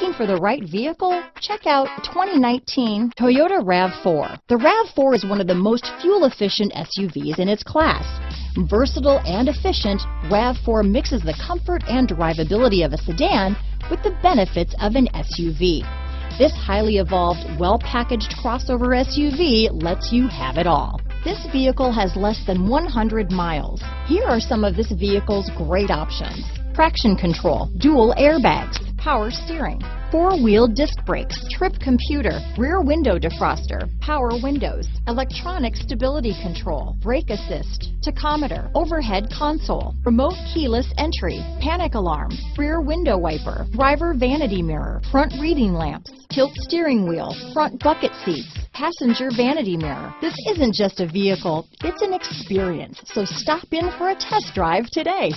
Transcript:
Looking for the right vehicle? Check out 2019 Toyota RAV4. The RAV4 is one of the most fuel-efficient SUVs in its class. Versatile and efficient, RAV4 mixes the comfort and drivability of a sedan with the benefits of an SUV. This highly evolved, well-packaged crossover SUV lets you have it all. This vehicle has less than 100 miles. Here are some of this vehicle's great options: traction control, dual airbags, power steering, four-wheel disc brakes, trip computer, rear window defroster, power windows, electronic stability control, brake assist, tachometer, overhead console, remote keyless entry, panic alarm, rear window wiper, driver vanity mirror, front reading lamps, tilt steering wheel, front bucket seats, passenger vanity mirror. This isn't just a vehicle, it's an experience. So stop in for a test drive today.